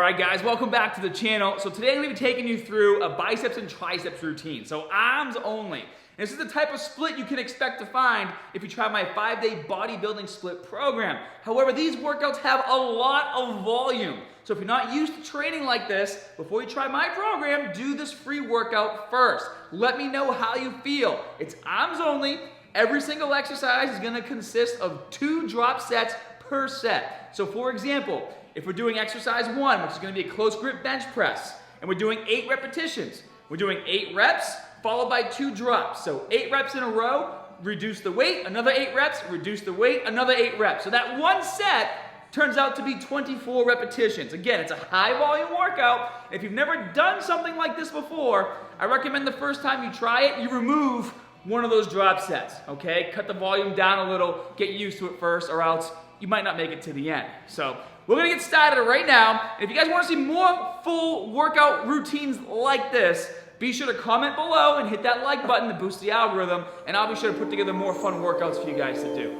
Alright guys, welcome back to the channel. So today I'm going to be taking you through a biceps and triceps routine. So arms only. And this is the type of split you can expect to find if you try my 5-day bodybuilding split program. However, these workouts have a lot of volume. So if you're not used to training like this, before you try my program, do this free workout first. Let me know how you feel. It's arms only. Every single exercise is going to consist of 2 drop sets per set. So for example, if we're doing exercise 1, which is going to be a close grip bench press, and we're doing 8 repetitions, we're doing 8 reps followed by 2 drops. So 8 reps in a row, reduce the weight, another 8 reps, reduce the weight, another 8 reps. So that one set turns out to be 24 repetitions. Again, it's a high volume workout. If you've never done something like this before, I recommend the first time you try it, you remove one of those drop sets, okay? Cut the volume down a little, get used to it first, or else you might not make it to the end. So we're gonna get started right now. And if you guys wanna see more full workout routines like this, be sure to comment below and hit that like button to boost the algorithm, and I'll be sure to put together more fun workouts for you guys to do.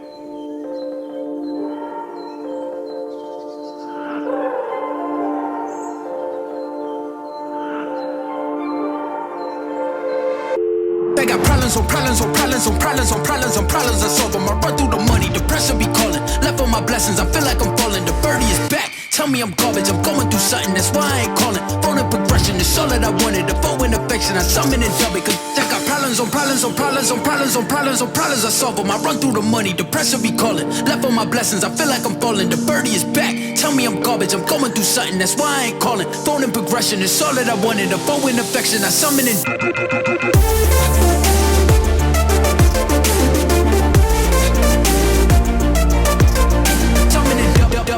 I got problems on problems on problems on problems on problems on problems I solve them. I run through the money, the pressure be calling. Left on my blessings, I feel like I'm falling. The birdie is back, tell me I'm garbage. I'm going through something, that's why I ain't calling. Phone and progression, it's all that I wanted. The phone and affection, I summon and dub it. Cause I got problems on problems on problems on problems on problems on problems I solve them. I run through the money, the pressure be calling. Left on my blessings, I feel like I'm falling. The birdie is back, tell me I'm garbage. I'm going through something, that's why I ain't calling. Phone and progression, it's all that I wanted. The phone and affection, I summon and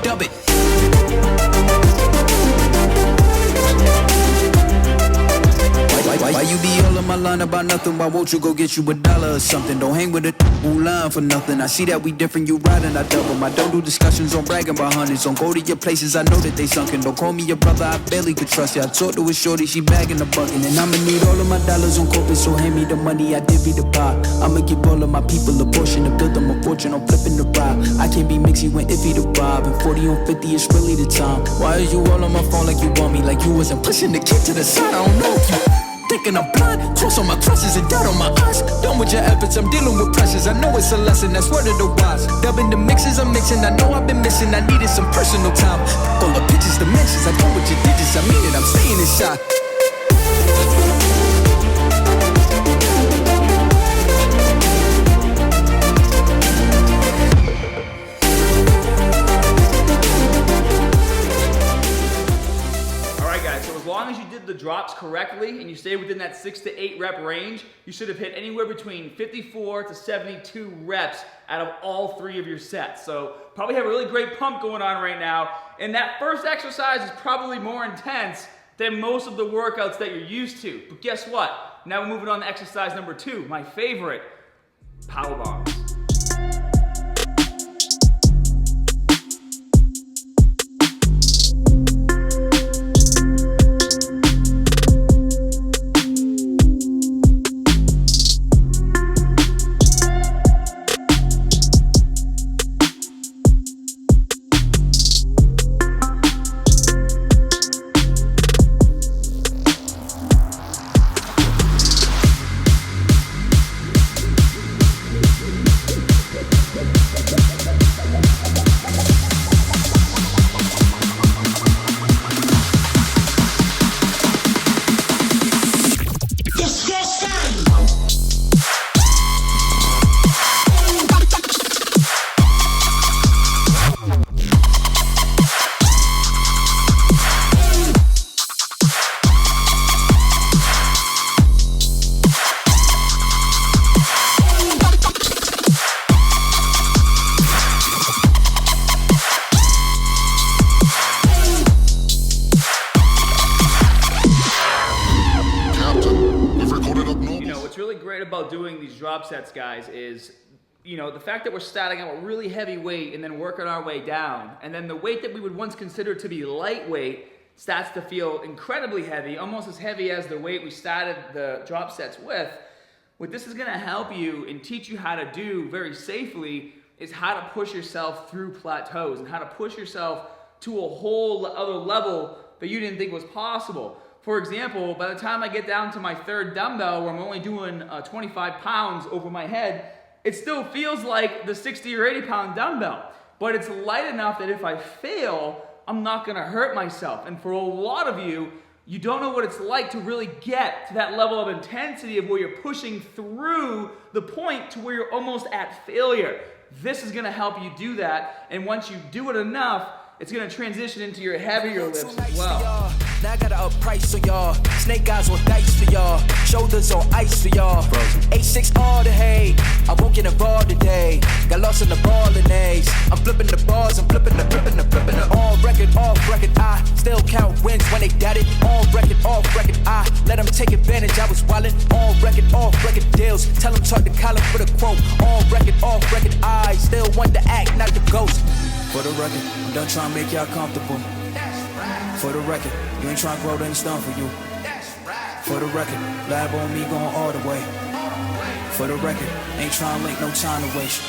dub it. Why you be all in my line about nothing? Why won't you go get you $1 or something? Don't hang with a line for nothing. I see that we different, you riding, I double. I don't do discussions on bragging about hundreds. Don't go to your places, I know that they sunken. Don't call me your brother, I barely could trust you. I talked to a shorty, she bagging the bucket. And I'ma need all of my dollars on corporate, so hand me the money, I divvy the pie. I'ma give all of my people a portion to build them a fortune on flipping the ride. I can't be mixy when iffy to rob, and 40 on 50 is really the time. Why are you all on my phone like you want me? Like you wasn't pushing the kid to the side, I don't know if you thinking I'm blind, cross on my crosses and doubt on my eyes. Done with your efforts, I'm dealing with pressures. I know it's a lesson, that's word of the wise. Dubbing the mixes I'm mixing, I know I've been missing. I needed some personal time. All the pictures, dimensions, I know what your digits. I mean it, I'm staying in shot. As long as you did the drops correctly and you stay within that 6 to 8 rep range, you should have hit anywhere between 54 to 72 reps out of all 3 of your sets. So probably have a really great pump going on right now. And that first exercise is probably more intense than most of the workouts that you're used to. But guess what? Now we're moving on to exercise number 2, my favorite, Powerbomb. What's really great about doing these drop sets, guys, is the fact that we're starting out with really heavy weight and then working our way down, and then the weight that we would once consider to be lightweight starts to feel incredibly heavy, almost as heavy as the weight we started the drop sets with. What this is going to help you and teach you how to do very safely is how to push yourself through plateaus and how to push yourself to a whole other level that you didn't think was possible. For example, by the time I get down to my third dumbbell where I'm only doing 25 pounds over my head, it still feels like the 60 or 80 pound dumbbell, but it's light enough that if I fail, I'm not gonna hurt myself. And for a lot of you, you don't know what it's like to really get to that level of intensity of where you're pushing through the point to where you're almost at failure. This is gonna help you do that, and once you do it enough, it's gonna transition into your heavier lifts as well. Now I got to up price for y'all. Snake eyes on dice for y'all. Shoulders on ice for y'all. 8-6 all the hate. I won't get involved today. Got lost in the ball and A's. I'm flipping the bars. I'm flipping the. On record, off record. I still count wins when they got it. On record, off record. I let them take advantage. I was wildin'. On record, off record deals. Tell them talk to Colin for the quote. On record, off record. I still want to act, not the ghost. For the record, I'm done trying to make y'all comfortable. For the record, you ain't trying to grow, then it's done for you. For the record, lab on me going all the way. For the record, ain't trying to link no time to waste.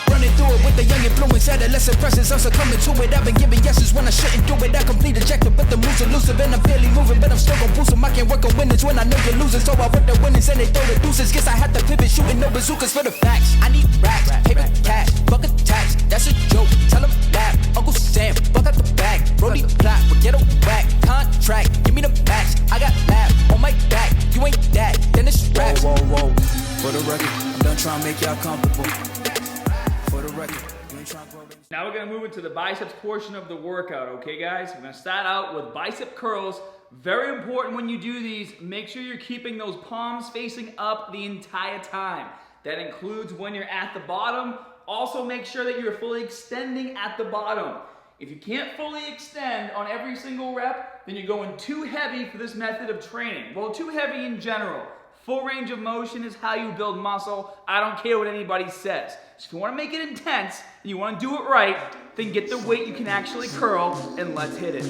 Running through it with the young influence, adolescent presence, I'm succumbing to it. I've been giving yeses when I shouldn't do it. I complete ejected, but the moves elusive, and I'm barely moving, but I'm still gon' boost them. I can't work on winners when I know you're losing, so I work the winners and they throw the deuces. Guess I had to pivot, shooting no bazookas for the facts. I need racks, paper cash, fuck a tax, that's a joke. Tell them laugh, Uncle Sam, fuck out the bag. Brody plot, we get a whack, contract, give me the max. I got laugh on my back, you ain't that, then it's straps. Whoa, whoa, whoa. For the record, I'm done trying to make y'all comfortable. For the record, you ain't trying to grow. Now we're gonna move into the biceps portion of the workout, okay guys? We're gonna start out with bicep curls. Very important when you do these, make sure you're keeping those palms facing up the entire time. That includes when you're at the bottom. Also make sure that you're fully extending at the bottom. If you can't fully extend on every single rep, then you're going too heavy for this method of training. Well, too heavy in general. Full range of motion is how you build muscle. I don't care what anybody says. So if you want to make it intense and you want to do it right, then get the weight you can actually curl and let's hit it.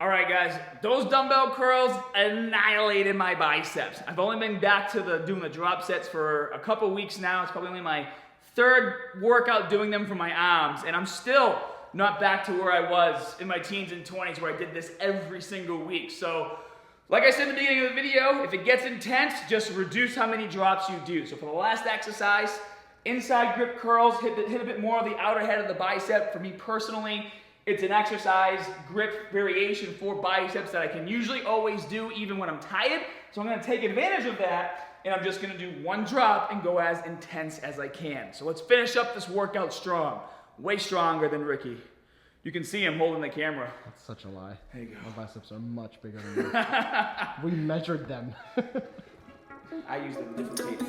Alright guys, those dumbbell curls annihilated my biceps. I've only been back to doing the drop sets for a couple weeks now. It's probably only my third workout doing them for my arms, and I'm still not back to where I was in my teens and 20s where I did this every single week. So, like I said in the beginning of the video, if it gets intense, just reduce how many drops you do. So for the last exercise, inside grip curls, hit a bit more of the outer head of the bicep. For me personally, it's an exercise grip variation for biceps that I can usually always do even when I'm tired. So I'm gonna take advantage of that, and I'm just gonna do one drop and go as intense as I can. So let's finish up this workout strong. Way stronger than Ricky. You can see him holding the camera. That's such a lie. There you go. My biceps are much bigger than yours. We measured them. I used a different tape.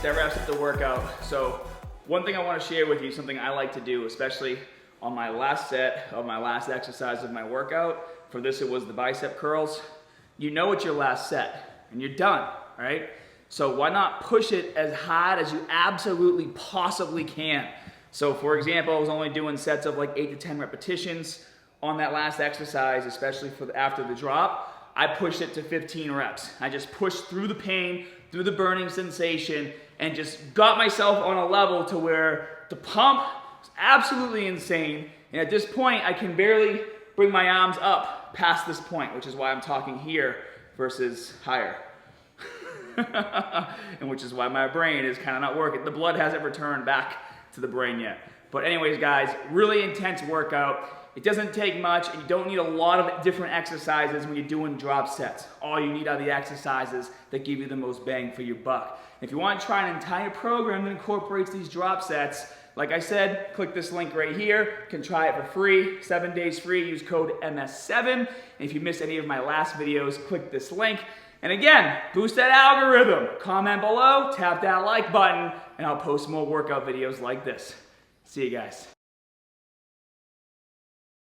that wraps up the workout. So one thing I want to share with you, something I like to do, especially on my last set of my last exercise of my workout. For this, it was the bicep curls. You know it's your last set and you're done, right? So why not push it as hard as you absolutely possibly can? So for example, I was only doing sets of like 8 to 10 repetitions on that last exercise, especially for after the drop. I pushed it to 15 reps. I just pushed through the pain, through the burning sensation, and just got myself on a level to where the pump was absolutely insane. And at this point, I can barely bring my arms up past this point, which is why I'm talking here versus higher. And which is why my brain is kind of not working. The blood hasn't returned back to the brain yet. But anyways, guys, really intense workout. It doesn't take much, and you don't need a lot of different exercises when you're doing drop sets. All you need are the exercises that give you the most bang for your buck. If you want to try an entire program that incorporates these drop sets, like I said, click this link right here. You can try it for free, 7 days free. Use code MS7. And if you missed any of my last videos, click this link. And again, boost that algorithm. Comment below, tap that like button, and I'll post more workout videos like this. See you guys.